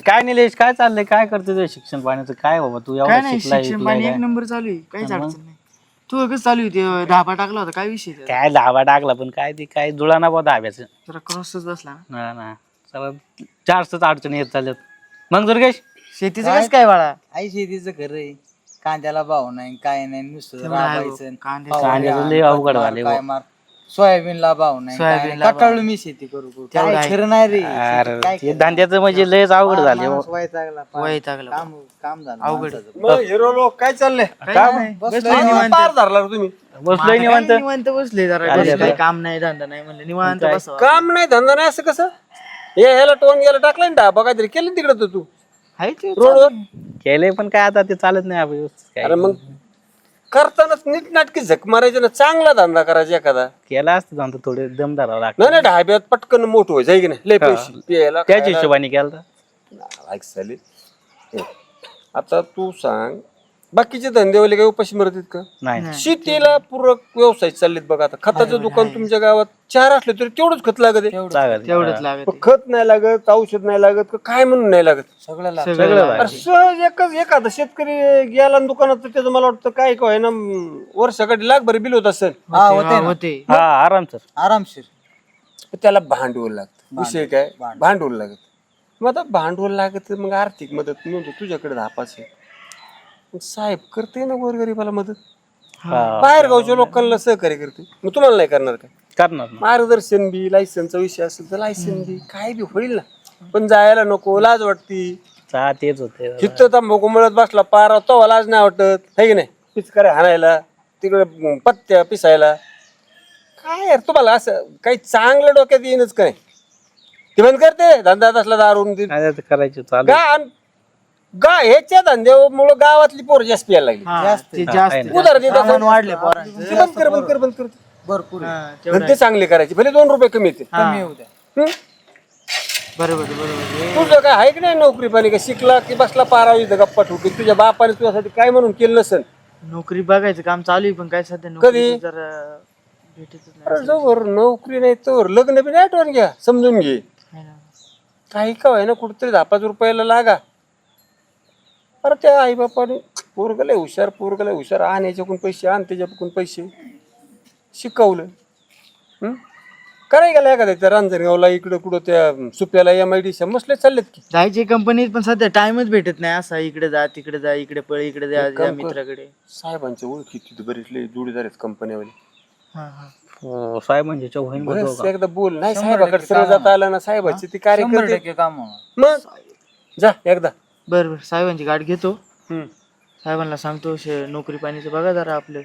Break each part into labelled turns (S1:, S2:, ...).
S1: काय निलेश, काय चाललंय, काय करतो तुझं शिक्षण पाण्याचं? काय बाबा तू
S2: काय
S1: एवढा
S2: नाही,
S1: शिकलाय
S2: शिक्षण
S1: विकलाय
S2: पाणी एक
S1: काय?
S2: नंबर चालू आहे, काहीच अडचण नाही. तू कसं चालू होती? धाबा टाकला होता, काय विषय त्याचा?
S1: काय धाबा टाकला पण काय ते काय जुळाना बा धाब्याचं.
S2: जरा क्रॉसच बसला ना.
S1: ना ना सगळं जास्तच अडचणी येत चालल्यात. मग दुर्गेश
S2: शेतीचं कसं काय बाळा?
S3: आई शेतीचं घर आहे, कांद्याला भाव नाही काय नाही, नुसतं
S2: तेवढं आहे
S3: राबायचं
S2: हो. कांदे-
S3: फवारे
S1: कांद्याचं
S3: आण,
S1: लय
S3: खत
S1: अवघड
S3: मार,
S1: झाले
S3: काय
S1: हो.
S3: मार. सोयाबीनला भाव नाही काय नाही.
S2: सोयाबीनला भाव
S3: कटाळू मी शेती करू
S2: तेवढं
S3: काय
S2: आहे.
S3: खरं नाही रे.
S1: अरे
S3: शेतीत काय
S1: ते
S3: खरं?
S1: धंद्याचं म्हणजे लयच अवघड
S3: फार
S1: झाले हो.
S3: माणूस वैतागला, फार.
S2: वैतागला.
S3: काम काम झालं
S2: अवघड.
S3: माणसाचं.
S4: मग हिरो लोक काय चाललंय?
S2: काय
S1: काय
S2: नाही,
S3: बसलोय
S2: बसलोय
S3: निवांत.
S2: निवांत.
S4: पार धरला रे तुम्ही.
S1: बसलोय निवांत.
S2: निवांत बसले जरा,
S1: चालेल
S2: बसलोय.
S1: आता.
S2: काम नाही धंदा नाही म्हणलं निवांत
S1: काय?
S2: बसावं.
S4: काम नाही धंदा नाही असं कसं? याला टोन गेला टाकला ना डाबा काहीतरी केलं तिकडं तू
S2: आहे ते
S4: रोडवर.
S1: केलंय पण काय आता ते चालत नाही आपलं काय.
S4: अरे मग करतानाच नीट नाटकी झक मारायची ना, चांगला धंदा करायचा एखादा.
S1: केला असतं जाऊन थोडे दम धरावं लागतं.
S4: नाही नाही ढाब्यात पटकन मोठं व्हायचं आहे की नाही? लय पैसे प्यायला
S1: त्याच
S4: खायला.
S1: हिशोबाने केलं
S4: ऐक साले. आता तू सांग, बाकीचे धंदेवाले काही उपाशी मरतात का?
S1: नाही
S4: शेतीला पूरक व्यवसाय चाललेत बघा. आता खताचं दुकान तुमच्या गावात 4 असले तरी तेवढंच खत लागत आहे.
S1: लागत
S2: तेवढंच लागत
S4: पण खत नाही लागत, औषध नाही लागत, का काय म्हणून नाही लागत?
S3: सगळं लागतं.
S2: सगळं
S1: सगळं
S4: अरे सहज एकच एखादा शेतकरी गेला ना दुकानात तर त्याचं मला वाटतं काय काय ना वर्षाकडे लाखभर बिल होत असेल.
S3: हा होते ना.
S2: होते.
S1: हा आराम सर.
S3: आरामशीर.
S4: पण त्याला भांडवल लागतं. विषय काय? भांडवल लागत. मग आता भांडवल लागत मग आर्थिक मदत म्हणतो तुझ्याकडे 10 आहे. मग साहेब करते ना गोरगरीबाला मदत. बाहेर गावच्या लोकांना सहकार्य करते. मग तुम्हाला नाही करणार काय?
S1: करणार ना.
S4: मार्गदर्शन बी, लायसनचा विषय असेल तर लायसन बी, काय बी होईल ना. पण जायला नको, लाज वाटती.
S1: तेच होते
S4: हिथं तंबाखू मिळत बसला पारा तो लाज नाही वाटत है की नाही? पिचकाऱ्या हाणायला, तिकडे पत्त्या पिसायला. काय यार तुम्हाला असं काही चांगलं डोक्यात येईनच काय? ते बंद करते धंदा असला दारून
S1: करायचे चालू.
S4: ह्याच्या धंद्यामुळे गावातली पोरं जास्त प्यायला लागली.
S2: हा, ते जास्त
S4: उधार देत
S2: सामान
S4: असं.
S2: वाढले पोरांचं.
S4: ते बंद कर बंद कर बंद कर.
S3: भरपूर आहे.
S2: हा, तेवढं
S4: धंदे चांगले करायचे भले 2 रुपये कमी येते.
S2: हा.
S3: कमी होऊ द्या.
S2: बरोबर बरोबर.
S4: तुझं काय आहे की नाही नोकरी पाणी? का शिकला की बसला पारा इथं गप्पा ठोकी? तुझ्या बापाने तुझ्यासाठी काय म्हणून केलं नसेल?
S2: नोकरी बघायचं काम चालू आहे, पण काय सध्या
S4: कधी?
S2: नोकरी जरा भेटतच नाही.
S4: अरे जोवर नोकरी नाही तोवर लग्न बी नाही आठवण घ्या, समजून घे.
S2: है ना.
S4: काही का आहे ना कुठेतरी 10-5 रुपयाला लागा. अरे त्या आई बापाने पोरगले हुशार आण याच्याकडून पैसे आण त्याच्याकडून पैसे शिकवलं. कराय गेला एखाद्या त्या रांजणगावला इकडं कुठं त्या सुप्याला MIDC मसले चाललेत की.
S2: जायचे कंपनीत, पण सध्या टाइमच भेटत नाही. असा इकडे जा तिकडे जा, इकडे पळ इकडे जा,
S4: काम
S2: या
S4: कर.
S2: मित्राकडे.
S4: साहेबांच्या ओळखी तिथे बरेच लय जोडीदार आहेत कंपन्यावाले.
S2: हा हा.
S1: साहेब म्हणजे चौहान
S4: बरंच एकदा बोल नाही साहेबाकडे सरळ जाता आलं ना साहेबाची ती
S3: 100%
S4: कार्यकर्ते
S3: काम होणार.
S4: मग जा एकदा.
S2: बरं बरं, साहेबांची गाठ घेतो.
S4: हम्म.
S2: साहेबांना सांगतो नोकरी पाणीचं बघा जरा आपलं.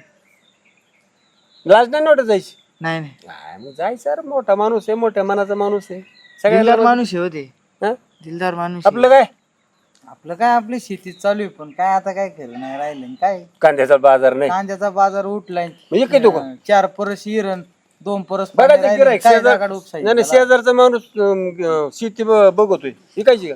S4: लाज नाही वाटत जायची.
S2: नाही नाही,
S4: काय मग जायचं अरे मोठा माणूस आहे, मोठ्या मनाचा माणूस आहे.
S2: दिलदार
S4: सगळ्याला
S2: माणूस आहे होते.
S4: हा?
S2: दिलदार माणूस आहे.
S4: आपलं काय
S3: आपलं काय आपली शेती चालू आहे, पण काय आता काय खरं नाही राहिलं. काय
S4: कांद्याचा बाजार नाही
S3: कांद्याचा बाजार उठलाय.
S4: म्हणजे काय देऊ का?
S3: 4 परस इरण 2 परस
S4: बघा
S3: पाणी
S4: ते
S3: राहिलं.
S4: गिऱ्हाईक
S3: काय
S4: शेजार
S3: जागा उपसायची
S4: नाही
S3: त्याला?
S4: शेजारचा माणूस शेती बघतोय विकायची का?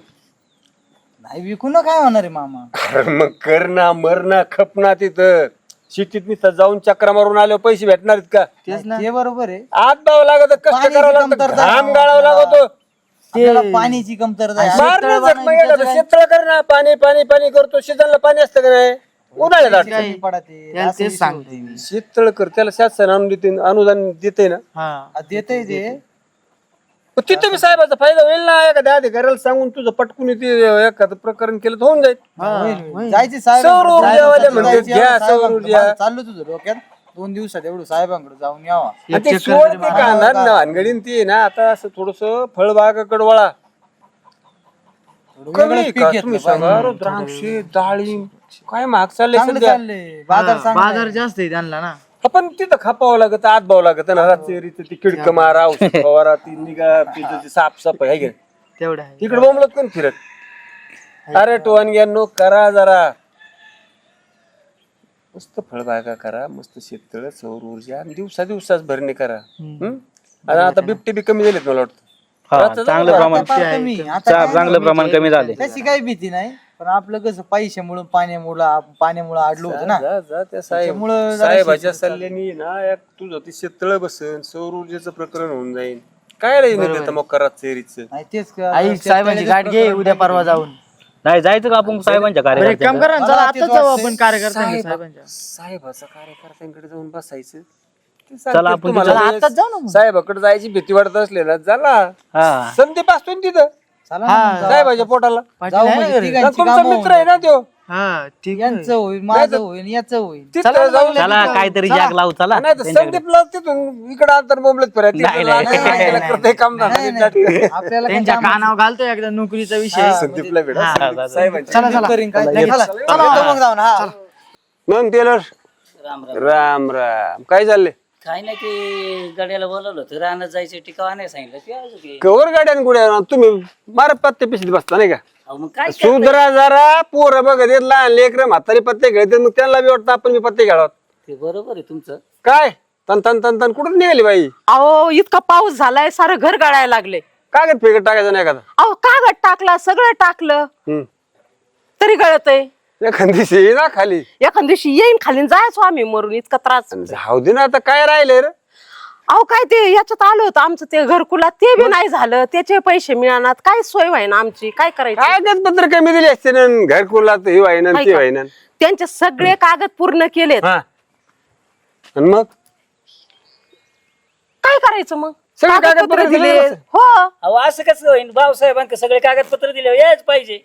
S3: नाही विकून काय होणार आहे मामा?
S4: अरे मग कर ना मर ना खप ना तिथं शेतीत नुसतं जाऊन चक्रा मारून आल्यावर पैसे भेटणार आहेत का?
S3: तेच ना, ते बरोबर आहे.
S4: आत द्यावं लागत, कष्ट
S3: पाण्याची
S4: करावं लागतं,
S3: कमतरता आहे.
S4: घाम गाळावं लागतो.
S3: आपल्याला पाण्याची कमतरता आहे.
S4: मारण्याचं मग एखादं शेततळ कर ना, पाणी पाणी पाणी करतो. शेताला पाणी असतं का नाही? उन्हाळ्यात अडचण.
S3: कमी पडते.
S2: त्याला
S3: असं
S2: तेच
S3: विषय
S2: सांगतोय
S3: होते.
S2: मी.
S4: शेततळ कर, त्याला शासन अनुदान देते ना.
S2: हा,
S3: देतंय ते.
S4: पण तिथं बी साहेबाचा फायदा होईल ना. एखाद्या अधिकाऱ्याला सांगून तुझं पटकून ते एखादं प्रकरण केलं तर होऊन जाईल.
S3: होईल. जायचे साहेब
S4: सौर ऊर्जावाले म्हणते,
S3: जायचे,
S4: घ्या
S3: साहेबांकडे.
S4: सौर ऊर्जा.
S3: माझं चाललं तुझं डोक्यात 2 दिवसात एवढं साहेबांकडे जाऊन यावा.
S4: आणि ते सोड ते कांदा भानगडीन ते ना आता असं थोडस फळबागाकडे वळा.
S3: थोडं
S4: कमी
S3: वेगळं
S4: का
S3: पीक
S4: तुम्ही
S3: घेतलं
S4: सांगा?
S3: पाहिजे.
S4: अरे द्राक्षे डाळिंब काय महाग चालले
S3: चांगलं
S4: सध्या.
S3: चाललंय. बाजार चांगला
S2: बाजार
S3: आहे.
S2: जास्त आहे त्यांना ना.
S4: आपण तिथं खापावं लागत, आत बावं लागत ना. रात्रीचं ती किडक मारा, औषध फवारा, ती निगा तिथं साफसफाई आहे की नाही?
S2: तेवढं आहे.
S4: तिकडे बोंबलत कोण फिरत? अरे टोनग्यांनो करा जरा मस्त फळबागा करा, मस्त शेततळ, सौर ऊर्जा आणि दिवसाच भरणी करा. आणि आता बिबटे बी कमी झालेत मला वाटतं.
S1: चांगलं प्रमाण
S3: आता फार कमी. आता काय
S1: चांगलं प्रमाण कमी झाले.
S3: त्याची काही भीती नाही, पण आपलं कसं पैशामुळे पाण्यामुळे अडलो होतं ना.
S4: जा त्या
S3: त्याच्यामुळं जरा
S4: साहेबाच्या
S3: शेतीचं
S4: सल्ल्याने ना एक तुझं ती शेततळ बसन, सौर ऊर्जेचं प्रकरण होऊन जाईल. काय रे देतं मग करा चेरीच
S3: नाही तेच
S2: आई साहेबांची गाठ घे उद्या परवा जाऊन.
S1: नाही जायचं का आपण साहेबांच्या
S2: बरं, एक काम
S1: कार्यक्रमात?
S2: करा ना, चला आता जाऊ आपण कार्यकर्त्यांच्या साहेबांच्या.
S4: साहेबाचा कार्यकर्त्यांकडे जाऊन बसायचं. ते
S1: चला
S4: सांगतील
S1: आपण
S4: तुम्हाला
S2: चला,
S4: वेळेस
S2: आत्ताच जाऊ ना मग.
S4: साहेबाकडे जायची भीती वाटत असलेला झाला
S1: हा
S4: संदीप असतो ना तिथं
S3: चला
S2: हा.
S3: ना, जाऊ.
S4: साहेबाच्या पोटाला.
S2: पाटील
S3: जाऊ
S2: आहे ना
S3: म्हणजे
S2: घरी?
S3: तिघांची
S4: तुमचा
S3: कामं
S4: मित्र आहे ना तो
S2: हा ठीक आहे.
S3: यांचं होईल माझं होईल याचं होईल.
S4: तिथं
S2: चला,
S4: जाऊन
S1: चला काहीतरी जाग लावू चला
S4: नाही तर
S1: त्यांच्याकडे.
S4: संदीपला तिथून इकडे अंतर बोंबलत फिरायचं.
S1: नाही,
S4: तिकडे
S1: नाही,
S4: लागायला
S1: नाही,
S4: करतंय काम धंदा
S3: नाही,
S4: नीट
S3: नाही.
S4: नाटकं.
S3: आपल्याला काय
S2: त्यांच्या
S3: कामाचं.
S2: कानावर घालतो एकदा नोकरीचा विषय.
S3: हा.
S4: संदीपला भेटा
S1: हा,
S4: संदीप
S1: हा,
S4: साहेबांच्या.
S2: चला चला
S3: करीन काय.
S2: चला,
S3: चला,
S2: चला.
S3: येतो मग जाऊन हा.
S4: मग टेलर
S5: राम राम.
S4: राम राम काय चाललंय
S5: काय नाही ते गाड्याला बोलावलं होतं रानात जायचं टिकावा नाही सांगितलं ते अजून काही.
S4: कवर गाड्यान गुड्या तुम्ही मारत पत्ते पिशीत बसता नाही का
S5: अहो मग काय
S4: सुधरा जरा पोरं बघत येत लहान लेकर म्हातारी पत्ते खेळते मग त्यांना बी वाटतं आपण बी पत्ते खेळावं.
S5: ते बरोबर आहे तुमचं.
S4: काय तन तन तन तन कुठून निघाली बाई
S6: अहो इतका पाऊस झालाय सारं घर गळायला लागले.
S4: कागद फेकत टाकायचं नाही एखादा
S6: अहो कागद टाकला सगळं टाकलं तरी गळतय.
S4: एखादी येई ना खाली
S6: एखाद दिवशी येईन खाली जायचो आम्ही मरून इतका त्रास.
S4: जाऊ दे ना आता काय राहिले रे
S6: अहो काय ते याच्यात आलं होतं आमचं ते घरकुलात ते बी नाही झालं त्याचे पैसे मिळणार काय सोय व्हायना आमची काय करायचं.
S4: कागदपत्र कमी दिली असते ना घरकुलात हे व्हायना
S6: हाय
S4: ते
S6: का?
S4: व्हायना
S6: त्यांचे सगळे कागद पूर्ण केलेत.
S4: हा आणि मग
S6: काय करायचं मग
S4: सगळे कागदपत्र
S6: कागदपत्र
S4: दिले
S6: दिले.
S4: असं?
S6: हो
S5: अहो असं कसं होईल भाऊसाहेबांक सगळे कागदपत्र दिले यायच पाहिजे.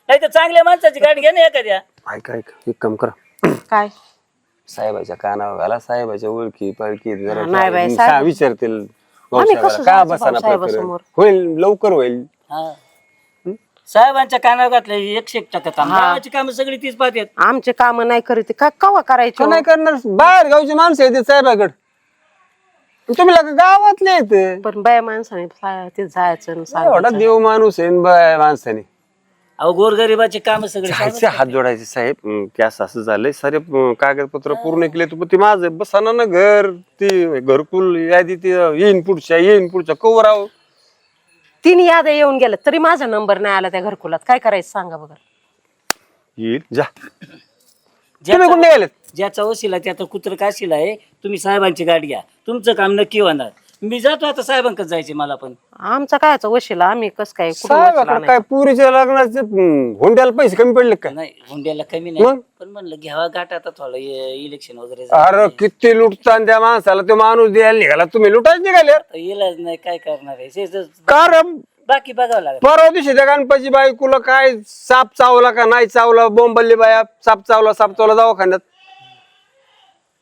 S5: नाही तर चांगल्या माणसाची गाडी घ्या ना एखाद्या.
S4: ऐक ऐक एक काम करा
S6: काय
S4: साहेबाच्या कानावर घाला साहेबाच्या ओळखी पाळखी जरा
S6: नाही बाई,
S4: सा-
S6: साहेब-
S4: विचारतील
S6: आम्ही कसं
S4: भाऊसाहेबाला. का
S6: जायचं
S4: बसाना
S6: भाऊसाहेबासमोर?
S4: प्रकरण होईल लवकर होईल
S5: हा साहेबांच्या कानावर घातलं 100% काम. गावाची कामं सगळी तीच पाहतात.
S6: आमचे काम नाही करीत का कवा करायचे
S4: तो नाही करणार बाहेर गावची माणसं येते साहेबाकडे तुम्ही लका गावातले येते
S6: पण बाय माणसाने ते जायचं आणि
S4: एवढा
S6: सांगायचं.
S4: देव माणूस आहे न बाय माणसाने
S5: अहो गोरगरिबाची कामं सगळी
S4: जायचे हात जोडायचे साहेब कॅस असं झालंय सारे कागदपत्र पूर्ण केले तू ते माझं बसाना ना घर ती घरकुल यादी ती येईन पुढच्या कवर आहो
S6: 3 याद्या येऊन गेल्या तरी माझा नंबर नाही आला त्या घरकुलात काय करायचं सांगा बघा.
S4: येईल जा तुम्ही कुठे निघालेत
S5: ज्याचा वशिला त्याचा कुत्र काशीला आहे. तुम्ही साहेबांची गाडी घ्या तुमचं काम नक्की होणार. मी जातो आता साहेबांकडे जायचे मला पण.
S6: आमचा कायचा वशिला आम्ही कस काय कुठून वशिला
S4: साहेबाकडे
S6: आणायचा?
S4: काय पुरीच्या लग्नाचे हुंड्याला पैसे कमी पडले काय
S5: नाही हुंड्याला कमी नाही
S4: मग?
S5: पण म्हणलं घ्यावा गाठ आता थोडं इलेक्शन वगैरे झालं.
S4: अरे किती लुटता त्या माणसाला तो माणूस द्यायला निघाला तुम्ही लुटायच निघाले
S5: आता इलाज नाही काय करणार आहे
S4: कारण
S5: बाकी बघावं लागेल.
S4: परवा दिवशी त्या गणपती बायकोला काय साप चावला का नाही चावला बोंबल्ली बाया साप चावला दवाखान्यात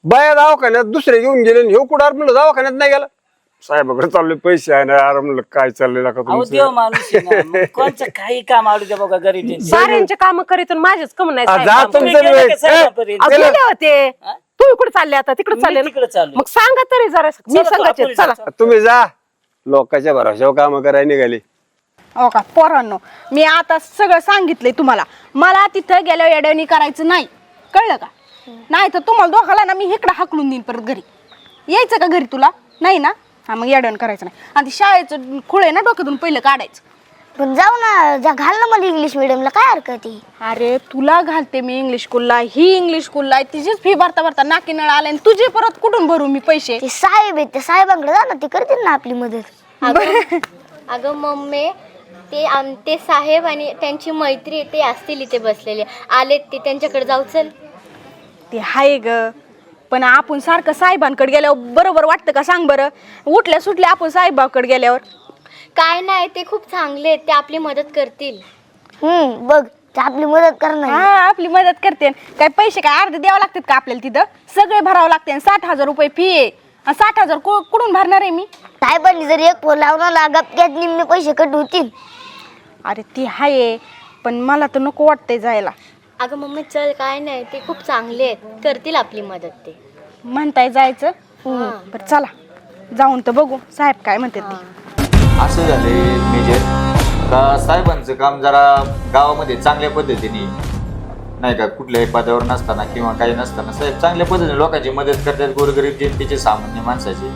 S4: बाया दवाखान्यात दुसरे घेऊन गेले हे कुठं म्हणलं दवाखान्यात नाही गेला साहेबाकडे चालले पैसे आहे ना अरे म्हणलं काय चाललेलं का
S5: अहो
S4: तुमचं
S5: देव माणूस आहे ना. मग कोणचं काही काम आवडू द्या बघा गरीब जनतेला.
S6: साऱ्यांचे काम करीत आणि माझेच कम नाही साहेब
S4: जा
S6: काम
S4: तुमचं
S5: तुम्ही गेले
S4: वेळ.
S5: का साहेबापर्यंत?
S6: अहो, गेले होते तुम्ही कुठे चालले आता तिकडे
S5: मी
S6: चालले ना?
S5: तिकडे चाललोय.
S6: मग सांगा तरी जरा मी
S5: चला, तू
S6: सांगायचे
S5: आपण
S6: चला
S5: जा.
S4: तुम्ही जा लोकांच्या भरोशावर काम करायला निघाले
S7: हो का पोरांनो मी आता सगळं सांगितलंय तुम्हाला. मला तिथं गेल्यावर येड्यावणी करायचं नाही कळलं का. नाही तर तुम्हाला दोघाला ना मी इकडं हाकलून देईन परत घरी. यायचं का घरी तुला नाही ना. हा मग येड्यावणी करायचं नाही. आणि ती शाळेचं खुळे ना डोक्यातून पहिलं काढायचं.
S8: पण जाऊ ना घाल ना मला इंग्लिश मिडियमला काय हरकत आहे.
S7: अरे तुला घालते मी इंग्लिश स्कूलला ही इंग्लिश स्कूलला आहे तिचीच फी भरता भरता नाकी नळ आले आणि तुझे परत कुठून भरू मी पैसे.
S8: ते साहेब आहेत त्या साहेबांकडे जा ना ते करतील ना आपली मदत.
S9: अगं मम्मी ते साहेब आणि त्यांची मैत्री ते असतील इथे बसलेले आलेत ते त्यांच्याकडे जाऊ चल.
S7: ते हाय ग पण आपण सारखं साहेबांकडे गेल्यावर बरोबर वाटतं का सांग बरं. उठल्या सुटल्या आपण साहेबांकडे गेल्यावर.
S9: काय नाही ते खूप चांगले आहेत ते आपली मदत करतील.
S8: बघ ते आपली मदत करणार.
S7: हा आपली मदत करते. काय पैसे काय अर्धे द्यावं लागतात का आपल्याला तिथं सगळे भरावं लागते. 60,000 रुपये फी आहे. 60,000 कुठून भरणार आहे मी.
S8: साहेबांनी जर एक फोन लावला गपक्यात निम्मे पैसे कट होतील.
S7: अरे ती हाय पण मला तर नको वाटतंय जायला.
S9: अगं मम्मी चल काय नाही ते खूप चांगले आहेत करतील आपली मदत ते.
S7: म्हणताय जायचं बरं चला जाऊन तर बघू साहेब काय म्हणतात ते.
S10: असं झाले मेजर का साहेबांचं काम जरा गावामध्ये चांगल्या पद्धतीने नाही का कुठल्याही पदावर नसताना किंवा काही नसताना साहेब चांगल्या पद्धतीने लोकांची मदत करतात गोरगरीब जनतेचे सामान्य माणसाचे.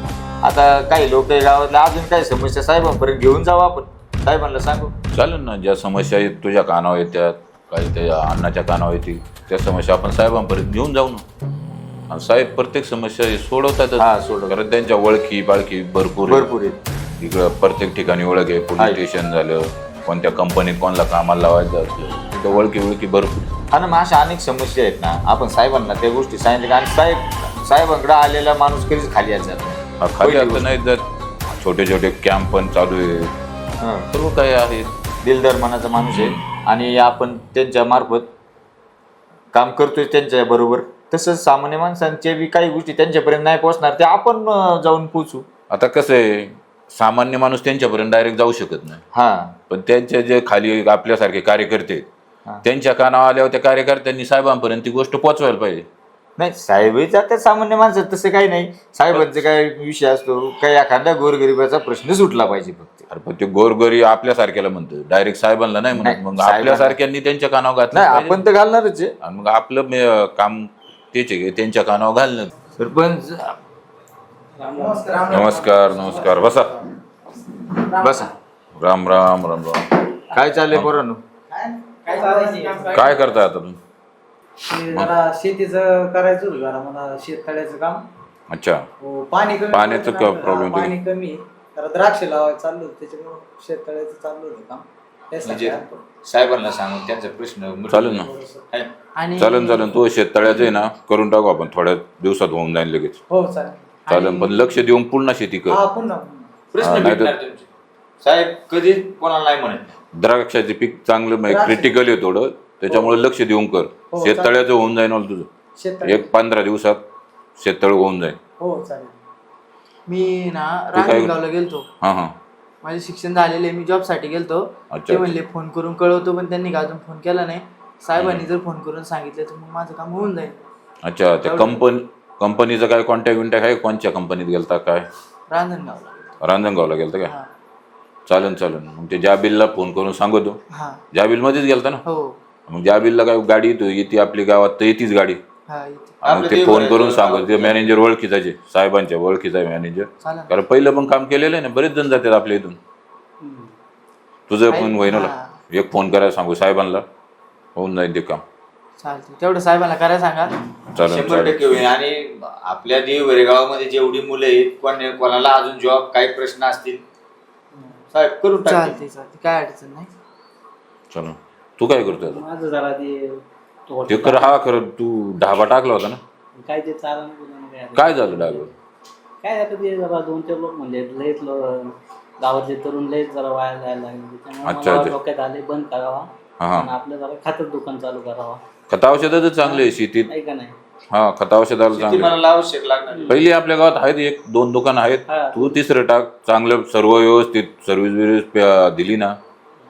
S10: आता काही लोक गावातल्या अजून काही समस्या साहेबांपर्यंत घेऊन जाऊ आपण साहेबांना सांगू.
S11: चालेल ना ज्या समस्या तुझ्या कानावर येतात काही त्या अन्नाच्या कानावर येतील त्या समस्या आपण साहेबांपर्यंत घेऊन जाऊ ना. आणि साहेब प्रत्येक समस्या सोडवतातच.
S10: हा सोडव
S11: कारण त्यांच्या ओळखी बाळखी भरपूर
S10: आहेत.
S11: इकडं प्रत्येक ठिकाणी ओळख आहे, पोलीस स्टेशन झालं, कोणत्या कंपनीत कोणाला कामाला लावायचं असलं तिथं ओळखी भरपूर.
S10: हा ना, मग अशा अनेक समस्या आहेत ना. आपण साहेबांना त्या गोष्टी सांगितल्या आणि साहेबांकडे आलेला माणूस कधीच खाली यायचा नाही.
S11: खाली आता नाही जात. छोटे छोटे कॅम्प पण चालू आहे, सर्व काही आहे.
S10: दिलदार मनाचा माणूस आहे आणि आपण त्यांच्या मार्फत काम करतोय त्यांच्या बरोबर. तसंच सामान्य माणसांच्या बी काही गोष्टी त्यांच्यापर्यंत नाही पोहोचणार, ते आपण जाऊन पोचू.
S11: आता कसं आहे, सामान्य माणूस त्यांच्यापर्यंत डायरेक्ट जाऊ शकत नाही.
S10: हा,
S11: पण त्यांचे जे खाली आपल्यासारखे कार्यकर्ते आहेत, त्यांच्या कानावर आल्यावर त्या कार्यकर्त्यांनी साहेबांपर्यंत ती गोष्ट पोचवायला पाहिजे.
S10: नाही साहेबही जातात सामान्य माणसात, तसं काही नाही. साहेबांचा काय विषय असतो, काही एखाद्या गोरगरिबाचा प्रश्न सुटला पाहिजे फक्त.
S11: अरे पण ते गोरगरी आपल्यासारख्याला म्हणतो, डायरेक्ट साहेबांना नाही म्हणत. मग आपल्यासारख्यांनी त्यांच्या कानावर घातलं
S10: नाही, आपण तर घालणारच आहे.
S11: आणि मग आपलं काम तेच आहे, त्यांच्या कानावर घालणं.
S10: सरपंच
S11: नमस्कार नमस्कार, बसा
S10: बसा.
S11: राम राम राम राम.
S10: काय चाललंय पोरांनो?
S11: काय करताय आता तुम्ही?
S3: जरा शेतीचं करायचं होतं, जरा मला शेततळ्याचं काम.
S11: अच्छा,
S3: हो, पाणी कमी
S11: पाण्याचं
S3: होतं ना,
S11: problem
S3: पाणी कमी आहे. जरा द्राक्ष लावायचं चाललं होतं, त्याच्यामुळे शेततळ्याचं चाललं होतं काम.
S10: म्हणजे साहेबांना सांगून त्यांचा प्रश्न
S11: चालेल ना,
S10: आहे.
S2: आणि
S11: चालेल. तो शेततळ्याचं आहे ना, करून टाकू आपण, थोड्या दिवसात होऊन जाईल लगेच.
S3: हो चालेल.
S11: चालेल, पण लक्ष देऊन पुन्हा शेती कर.
S3: हा, पुन्हा
S10: प्रश्न
S11: नाही तर-
S10: भेटणार तुमचे. साहेब कधी कोणाला नाही म्हणत.
S11: द्राक्षाचे पीक चांगलं क्रिटिकल आहे थोडं, त्याच्यामुळे लक्ष देऊन कर.
S3: हो,
S11: शेततळ्याचं होऊन जाईल ना तुझं,
S3: शेततळे.
S11: 1-15 दिवसात शेततळ होऊन जाईल.
S3: हो चालेल.
S2: मी ना
S11: तू काय-
S2: रांजणगावला गेलतो.
S11: हां
S2: माझे शिक्षण झालेले, मी जॉबसाठी गेलतो.
S11: अच्छा.
S2: ते म्हणले फोन करून कळवतो, पण त्यांनी अजून फोन केला नाही. साहेबांनी जर फोन करून सांगितलं तर मग माझं काम होऊन जाईल.
S11: अच्छा, त्या कंपनीचा काय कॉन्टॅक्ट आहे? कोणत्या कंपनीत गेलता काय?
S2: रांजणगावला.
S11: रांजणगावला गेलता काय?
S2: हा.
S11: चालेल. मग ते जाबिलला फोन करून सांगतो.
S2: हा.
S11: जाबिलमध्येच गेलता ना?
S2: हो.
S11: मग जाबिलला काय गाडी येते आपली गावात, तर येतीच गाडी.
S2: हा, इथे.
S11: मग ते फोन करून सांगतो. ते मॅनेजर ओळखीचे, साहेबांच्या ओळखीचा मॅनेजर.
S2: चालेल.
S11: कारण पहिलं पण काम केलेलं आहे ना, बरेच जण जातात आपल्या इथून. तुझं पण होईन ना, एक फोन करायला सांगू साहेबांना, होऊन जाईल ते काम.
S2: चालते, तेवढं साहेबांना करायला सांगा.
S10: 100% होईल. आणि आपल्या देवघरे गावामध्ये जेवढी मुलं आहेत, कोणाला अजून जॉब काही प्रश्न असतील साहेब करून टाकतील.
S2: चालते, काय अडचण नाही.
S11: चलो, तू काय करतोय आता?
S5: माझं जरा
S11: ते कर. हा खरं, तू ढाबा टाकला होता ना,
S5: काय ते चालन
S11: काय झालं ढाब्यावर?
S5: काय आता ते जरा 2-4 लोक म्हणजे लयच गावातले तरुण लयच जरा वाया जायला लागले. त्यामुळे
S11: अच्छा.
S5: मला डोक्यात आले बंद करावा
S11: हा.
S5: आणि आपलं जरा खातं दुकान चालू करावा,
S11: खतावशेदाचं चांगलं आहे शेतीत.
S5: नाही का नाही?
S11: हा, खतावशेदाला
S10: शेती
S11: चांगलं आहे.
S10: मला आवश्यक लागणार.
S11: पहिली आपल्या गावात आहेत 1-2 दुकान आहेत.
S5: हा.
S11: तू तिसरं टाक. चांगलं सर्व व्यवस्थित सर्व्हिस दिली ना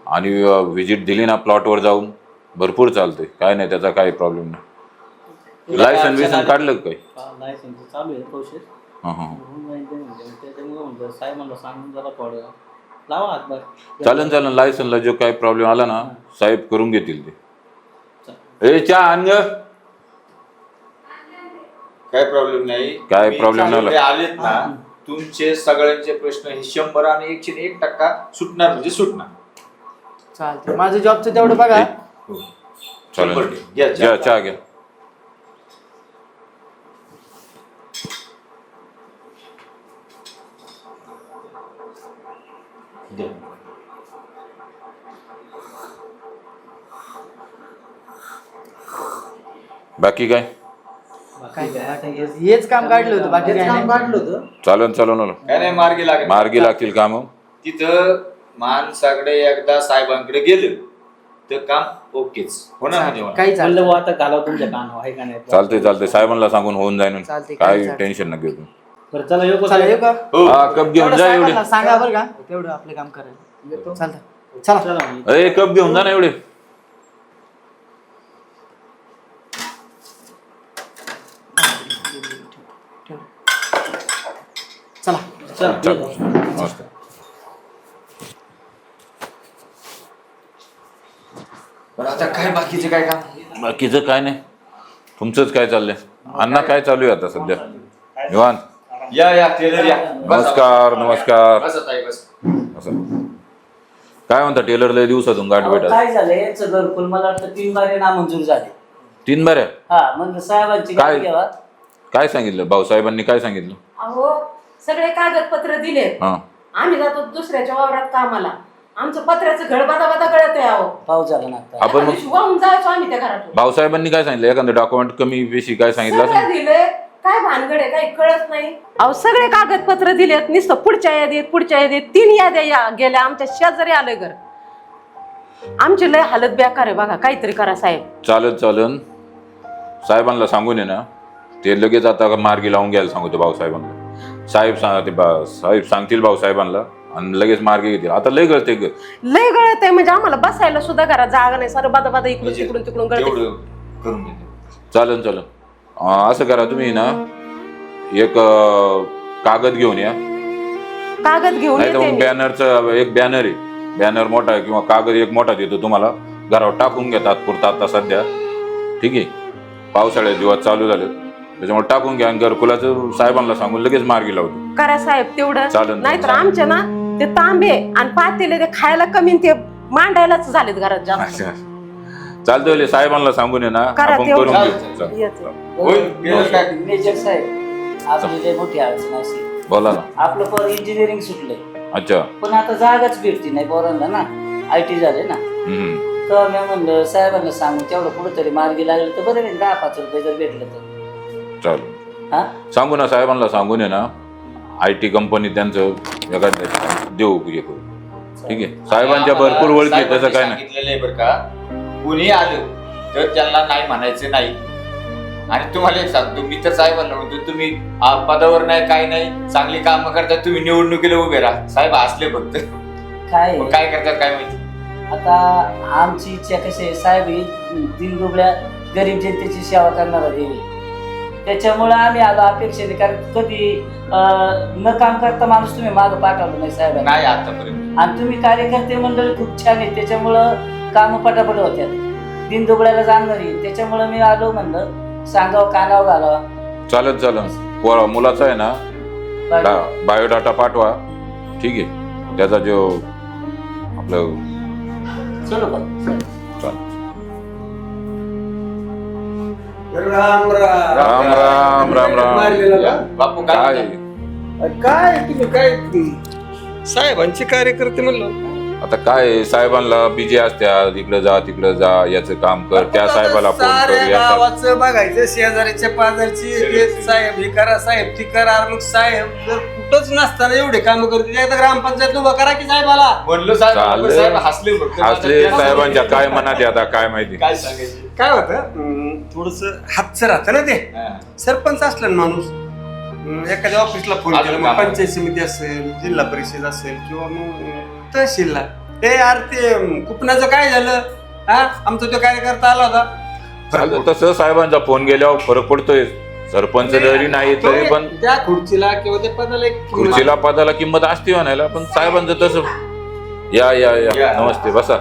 S11: आणि व्हिजिट दिली ना प्लॉटवर जाऊन, भरपूर चालते. काय नाही, त्याचा काही प्रॉब्लेम नाही. लायसन काढलं का काही?
S5: लायसन्स चालू आहे प्रोसेस.
S11: हां.
S5: त्याच्यामुळे म्हणतो साहेबांना सांगून जरा थोडं लावा हातभार.
S11: चालेल. लायसनला जो काही प्रॉब्लेम आला ना, साहेब करून घेतील ते. चहा आण ग.
S10: काय प्रॉब्लेम नाही.
S11: काय
S10: तुम्ही
S11: problem नाही.
S10: चांगले आलेत ना, तुमचे सगळ्यांचे प्रश्न हे 100 आणि 101% सुटणार म्हणजे सुटणार.
S2: चालते, माझं जॉबचं तेवढं बघा.
S11: चालेल,
S10: 100%. घ्या
S11: घ्या चहा घ्या. बाकी काय?
S2: हेच काम काढलं होतं, बाकी काय
S3: काम
S2: नाही.
S3: काढलं होतं.
S11: चालेल.
S10: काय नाही, मार्गी
S11: लागतील काम.
S10: तिथं माणसाकडे एकदा साहेबांकडे गेलं तर काम ओकेच होणार. म्हणजे होणार.
S2: काही चालतं.
S5: म्हणलं आता घालावं तुमच्या कानावर, आहे का नाही?
S11: चालते. साहेबांना सांगून होऊन जाईल.
S2: चालतंय,
S11: काय
S2: चालतंय.
S11: टेन्शन नका घेऊ.
S5: बरं चला येऊ
S2: चला, येऊ का?
S11: हा, कप घेऊन
S2: तेवढं
S11: जा एवढे.
S2: साहेबांना सांगा बरं का, तेवढं आपलं काम करायला. चालतं, चला.
S5: चला.
S11: कप घेऊन जा ना एवढे.
S2: चला.
S11: मस्त.
S10: पण आता काय बाकीचे काय काम?
S11: बाकीचं काय नाही. तुमचंच काय चाललंय? अण्णा काय चालू आहे आता सध्या? निवांत.
S10: या टेलर या.
S11: नमस्कार.
S10: बसा ताई, बसा.
S11: असं काय म्हणता टेलर? लय दिवसातून गाठ
S5: अहो,
S11: भेटत.
S5: काय झालंय याचं घरकुल मला वाटतं 3 बारे नामंजूर झाले.
S11: 3 बऱ्या?
S5: हा, म्हणजे साहेबांची
S11: काय?
S5: गाडी घ्यावा.
S11: काय सांगितलं भाऊसाहेबांनी? काय सांगितलं?
S12: अहो, सगळे कागदपत्र दिले
S11: हा.
S6: आम्ही जातो दुसऱ्याच्या वावरात कामाला, आमचं पत्र्याचं घर बादा बादा गळत आहे अहो.
S5: पाऊस झाला ना आता.
S11: आपण मग
S6: वाहून जायचो आम्ही त्या घरातून.
S11: भाऊसाहेबांनी काय सांगितलं, एखादं डॉक्युमेंट कमी बेशी काय सांगितलं
S6: सगळं
S11: असेल?
S6: दिलंय, काय भानगड आहे काही कळत नाही अहो. सगळे कागदपत्र दिलेत, नुसतं पुढच्या यादीत 3 याद्या गेल्या. आमच्या शेजारी आलंय घर. आमची लय हालत बेकार आहे बघा, काहीतरी करा साहेब.
S11: चालन साहेबांना सांगून ये ना, ते लगेच आता मार्गी लावून घ्यायला सांगतो भाऊसाहेबांना. साहेब साहेब सांगतील भाऊसाहेबांना आणि लगेच मार्गी घेतील. आता लय गळते
S6: लय गळत आहे म्हणजे आम्हाला बसायला सुद्धा घरात जागा नाही. सारं बादा बादा इकडून तिकडून गळत.
S10: तेवढं करून घेतो.
S11: चालन असं करा, तुम्ही ना एक कागद घेऊन या,
S6: कागद घेऊन
S11: नाही तर
S6: येते
S11: मग
S6: मी.
S11: बॅनरचं एक बॅनर आहे, बॅनर मोठा आहे किंवा कागद एक मोठा देतो तुम्हाला, घरावर टाकून घ्या तात्पुरता आता सध्या. ठीक आहे, पावसाळ्यात दिवस चालू झाले त्याच्यामुळे टाकून घ्या आणि घरकुलाचं साहेबांना सांगून लगेच मार्गी लावतो.
S6: करा साहेब तेवढं.
S11: चालेल.
S6: नाहीतर आमच्या ना ते तांबे आणि पातेले ते खायला कमी आणि ते मांडायलाच झालेत घरात जास्त.
S11: चालतंय, साहेबांना सांगून ये ना,
S6: करा
S11: आपण
S6: तेवढं.
S11: करून घेऊ. चल.
S6: येते.
S10: होईल, गेलं काय?
S5: मेजर साहेब, आपली लय मोठी अडचण असेल.
S11: बोला ना.
S5: आपलं पोर इंजिनिअरिंग सुटलंय,
S11: अच्छा.
S5: पण आता जागाच भेटती नाही पोरांना ना, IT झाले ना. तर मी म्हणलं साहेबांना सांगू तेवढं कुठंतरी मार्गी लागलं तर बरं, 10-5 रुपये जर भेटलं तर.
S11: चालेल,
S5: हा
S11: सांगू ना साहेबांना, सांगून ये ना, IT कंपनी त्यांचं एखादं देऊ हे करू. ठीक आहे, साहेबांच्या भरपूर ओळखी आहेत, त्याचं काय नाही.
S10: सांगितलेलं आहे बरं का, कुणी आलं तर त्यांना नाही म्हणायचं नाही. आणि तुम्हाला एक सांगतो, मी तर साहेबांना म्हणतो, तुम्ही पदावर नाही काय नाही, चांगली कामं करता, तुम्ही निवडणुकीला उभे राहा. साहेब हसले फक्त,
S5: काय
S10: मग काय करतात काय माहिती.
S5: आता आमची इच्छा कशी आहे, साहेब ही दिनदुबळ्या गरीब जनतेची सेवा करणारा देवी, त्याच्यामुळे आम्ही आलो अपेक्षेने. कारण कधी न काम करता माणूस तुम्ही मागं पाठवलं नाही साहेबांना,
S10: नाही आतापर्यंत.
S5: आणि तुम्ही कार्यकर्ते मंडळी खूप छान आहे, त्याच्यामुळं कामं पटापट होत्या, दिनदुबळ्याला जाणणारी. त्याच्यामुळं मी आलो, म्हणलं सांगावं कानावर घालावा.
S11: चालेल, मुलाचा आहे ना बायोडाटा पाठवा. ठीक आहे, त्याचा जो आपलं
S5: चलो का?
S11: चालेल.
S4: राम
S10: बापू
S11: काय
S4: काय तुम्ही काय साहेबांचे कार्यकर्ते म्हणलं.
S11: आता काय साहेबांना बिजी असत्या, इकडे जा याचं काम कर, त्या साहेबाला फोन कर, या
S4: गावाचं बघायचं, शेजारीच्या पाजारची साहेब हे करा, साहेब ती करा. मग साहेब जर कुठंच नसताना एवढे काम करते, एकदा ग्रामपंचायत उभा करा की साहेबाला.
S10: म्हणलं साहेब, साहेब हसले फक्त.
S11: असले साहेबांच्या काय मनात आहे आता काय माहिती.
S10: काय सांगायचं.
S4: काय होतं, थोडस हातचं राहतं ना ते. सरपंच असलं ना माणूस, एखाद्या ऑफिसला फोन केला, मग पंचायत समिती असेल, जिल्हा परिषद असेल किंवा मग तहसीलला, हे यार ते कुपनाचं काय झालं, हा आमचा तो कार्यकर्ता आला होता.
S11: तसं साहेबांचा फोन गेल्यावर फरक पडतोय. सरपंच जरी नाही तरी पण
S4: त्या खुर्चीला किंवा त्या पदाला
S11: खुर्चीला पदाला किंमत असते म्हणायला, पण साहेबांचं तसं. या नमस्ते, बसा.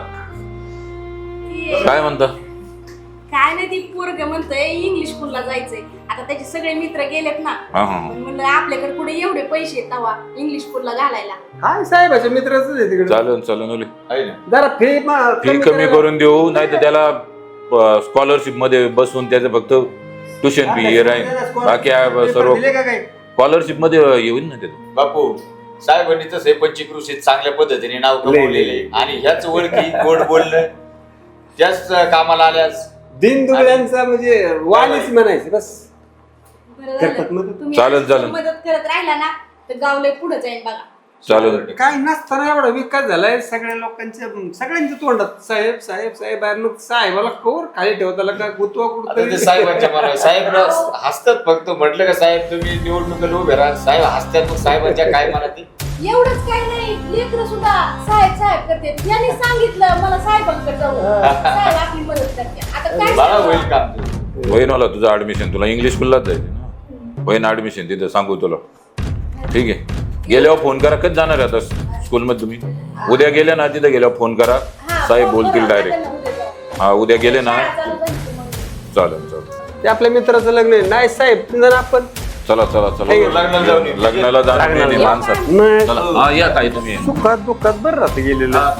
S11: काय म्हणता?
S7: काय नाही, ती पोरग म्हणतोय इंग्लिश स्कूलला जायचंय. आता त्याचे सगळे मित्र गेलेत ना, म्हणलं आपल्याकडे कुठे एवढे पैसे तवा इंग्लिश स्कूलला घालायला.
S4: काय साहेबाच्या मित्राच आहे तिकडे.
S11: चालन
S4: जरा
S11: फी कमी करून देऊ, नाही तर त्याला स्कॉलरशिप मध्ये बसून त्याचं फक्त ट्युशन फी हे राहील, बाकी सर्व स्कॉलरशिप मध्ये येईल ना त्याचं.
S10: बापू साहेबांनी तसे पंचकृषीत चांगल्या पद्धतीने नाव कमवलेले आणि ह्याच ओळखी गोड बोलणं त्याच कामाला आल्यास
S4: दिनदुबळ्यांचा म्हणजे वाणीच म्हणायची बस.
S11: चालेल
S7: मदत करत राहिला ना तर गाव लय पुढे जाईल बघा.
S11: चालेल.
S4: काय नसताना एवढा विकास झालाय सगळ्या सगळ्यांच्या तोंडात साहेब साहेब साहेब. मग साहेबाला कवर खाली ठेवताला का गुतवा कुठं
S10: साहेबांच्या मला साहेब हसतात फक्त. म्हटलं का साहेब तुम्ही निवडणुकीला उभे राहा, साहेब हसतात. मग साहेबांच्या काय मनात
S7: एवढंच काय नाही, लेकरं सुद्धा साहेब साहेब करते. यांनी सांगितलं मला साहेबांकडे जाऊ, साहेब आपली मदत करते. आता काय
S10: मला होईल काम.
S11: होईन मला तुझं ऍडमिशन, तुला इंग्लिश स्कूललाच जायचं ना, होईन ऍडमिशन तिथं, सांगू तुला. ठीक आहे, गेल्यावर फोन करा. कधी जाणार आहे आता स्कूलमध्ये तुम्ही? उद्या गेले ना, तिथं गेल्यावर फोन करा, साहेब बोलतील डायरेक्ट. हा, उद्या गेले ना, चालेल.
S4: ते आपल्या मित्राचं लग्न आहे. नाही साहेब आपण
S11: चला लग्नाला जाणार माणसात. चला, या काय तुम्ही
S4: सुखात दुःखात बरं राहतं गेलेलं.